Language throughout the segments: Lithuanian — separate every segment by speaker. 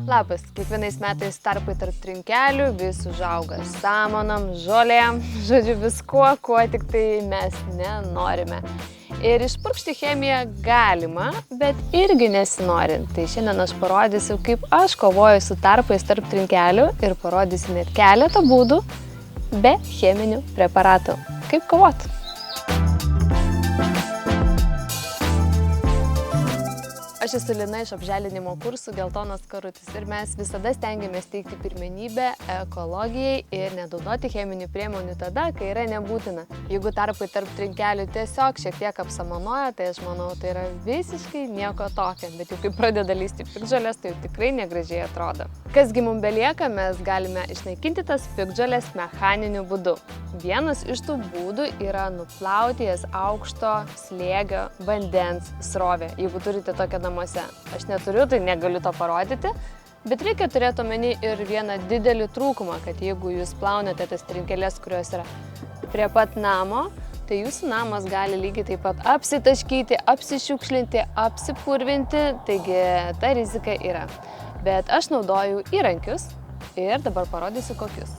Speaker 1: Labas, kiekvienais metais tarpai tarp trinkelių vis užauga samanom, žolėm, žodžiu viskuo, kuo tik tai mes nenorime. Ir išpurkšti chemiją galima, bet irgi nesinori. Tai šiandien aš parodysiu, kaip aš kovoju su tarpais tarp trinkelių ir parodysiu net keletą būdų be cheminių preparatų. Kaip kovoti? Aš esu Lina iš apželinimo kursų Geltonas karutis ir mes visada stengiamės teikti pirmenybę ekologijai ir nenaudoti cheminių priemonių tada, kai yra nebūtina. Jeigu tarpai tarp trinkelių tiesiog šiek tiek apsamanoja, tai aš manau, tai yra visiškai nieko tokio, bet jau kai pradeda lįsti piktžolės, tai jau tikrai negražiai atrodo. Kasgi mums belieka, mes galime išnaikinti tas piktžolės mechaniniu būdu. Vienas iš tų būdų yra nuplauti jas aukšto slėgio vandens srovę, jeigu turite tokią namuose. Aš neturiu, tai negaliu to parodyti, bet reikia turėti omeny ir vieną didelį trūkumą, kad jeigu jūs plaunate tas trinkeles, kurios yra prie pat namo, tai jūsų namas gali lygiai taip pat apsitaškyti, apsišiukšlinti, apsipurvinti, taigi ta rizika yra. Bet aš naudoju įrankius ir dabar parodysiu kokius.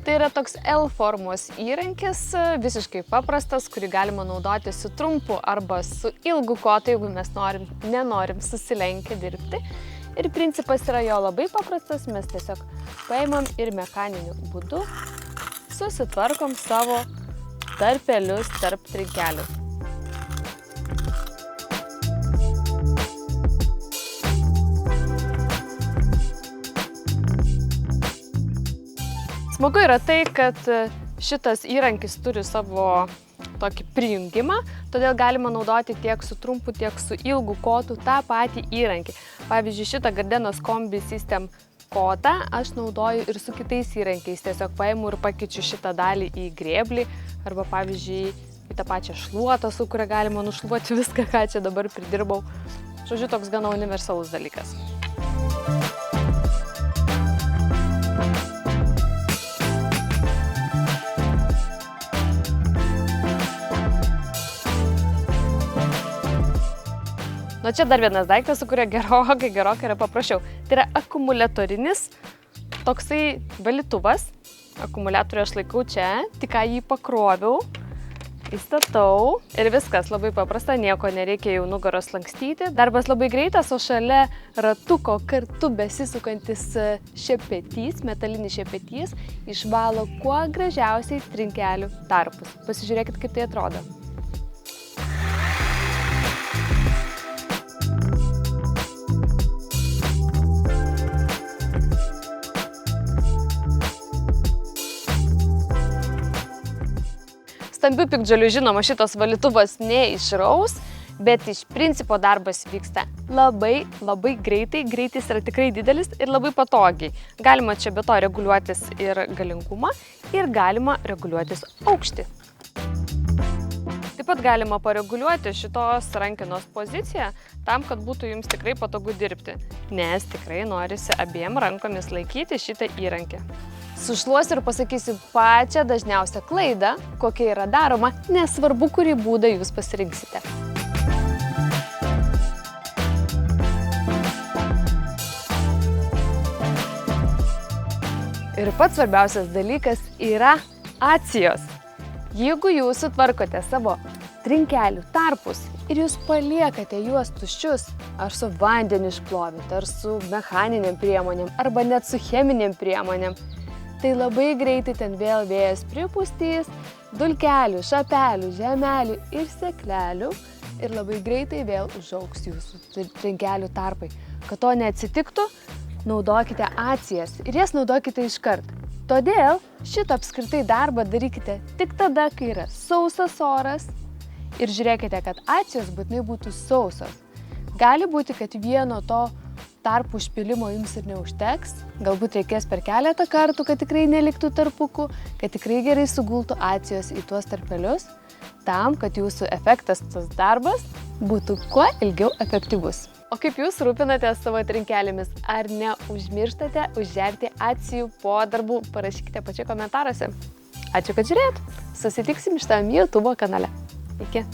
Speaker 1: Tai yra toks L formos įrankis, visiškai paprastas, kurį galima naudoti su trumpu arba su ilgu kotu, jeigu mes nenorim susilenkę dirbti. Ir principas yra jo labai paprastas, mes tiesiog paimam ir mechaniniu būdu susitvarkom savo tarpelius tarp trinkelių. Smagu yra tai, kad šitas įrankis turi savo tokį prijungimą, todėl galima naudoti tiek su trumpu, tiek su ilgu kotu tą patį įrankį. Pavyzdžiui, šitą Gardenos Combi System kotą aš naudoju ir su kitais įrankiais. Tiesiog paimu ir pakeičiu šitą dalį į grėblį arba, pavyzdžiui, į tą pačią šluotą, su kuria galima nušluoti viską, ką čia dabar pridirbau. Žodžiu, toks gana universalus dalykas. Nu, čia dar vienas daiktas, su kurio gerokai yra paprasčiau. Tai yra akumuliatorinis toksai valytuvas. Akumuliatorių aš laikau čia, tik ką jį pakroviau, įstatau ir viskas labai paprasta, nieko nereikia jau nugaros lankstyti. Darbas labai greitas, o šalia ratuko kartu besisukantis šepetys, metalinis šepetys, išvalo kuo gražiausiai trinkelių tarpus. Pasižiūrėkit, kaip tai atrodo. Stambių piktžolių, žinoma, šitas valytuvas neišraus, bet iš principo darbas vyksta labai greitai, greitis yra tikrai didelis ir labai patogiai. Galima čia be to reguliuotis ir galingumą ir galima reguliuotis aukštį. Taip pat galima pareguliuoti šitos rankenos poziciją tam, kad būtų jums tikrai patogu dirbti, nes tikrai norisi abiem rankomis laikyti šitą įrankį. Sušluosiu ir pasakysiu pačią dažniausią klaidą, kokia yra daroma, nesvarbu, kurį būdą jūs pasirinksite. Ir pats svarbiausias dalykas yra atsijos. Jeigu jūs sutvarkote savo trinkelių tarpus ir jūs paliekate juos tuščius, ar su vandeniu išplovit, ar su mechaniniam priemonėm, arba net su cheminėm priemonėm, tai labai greitai ten vėl vėjas pripustys dulkelių, šapelių, žemelių ir seklelių ir labai greitai vėl užaugs jūsų trinkelių tarpai. Kad to neatsitiktų, naudokite atsijas ir jas naudokite iškart. Todėl šitą apskritai darbą darykite tik tada, kai yra sausas oras ir žiūrėkite, kad atsijos būtinai būtų sausos. Gali būti, kad vieno to tarpų užpilimo jums ir neužteks, galbūt reikės per keletą kartų, kad tikrai neliktų tarpukų, kad tikrai gerai sugultų atsijos į tuos tarpelius, tam, kad jūsų efektas, tas darbas, būtų kuo ilgiau efektyvus. O kaip jūs rūpinatės savo trinkelėmis? Ar neužmirštate užžerti atsijų po darbų? Parašykite pačiai komentaruose. Ačiū, kad žiūrėjot. Susitiksim šitam YouTube kanale. Iki.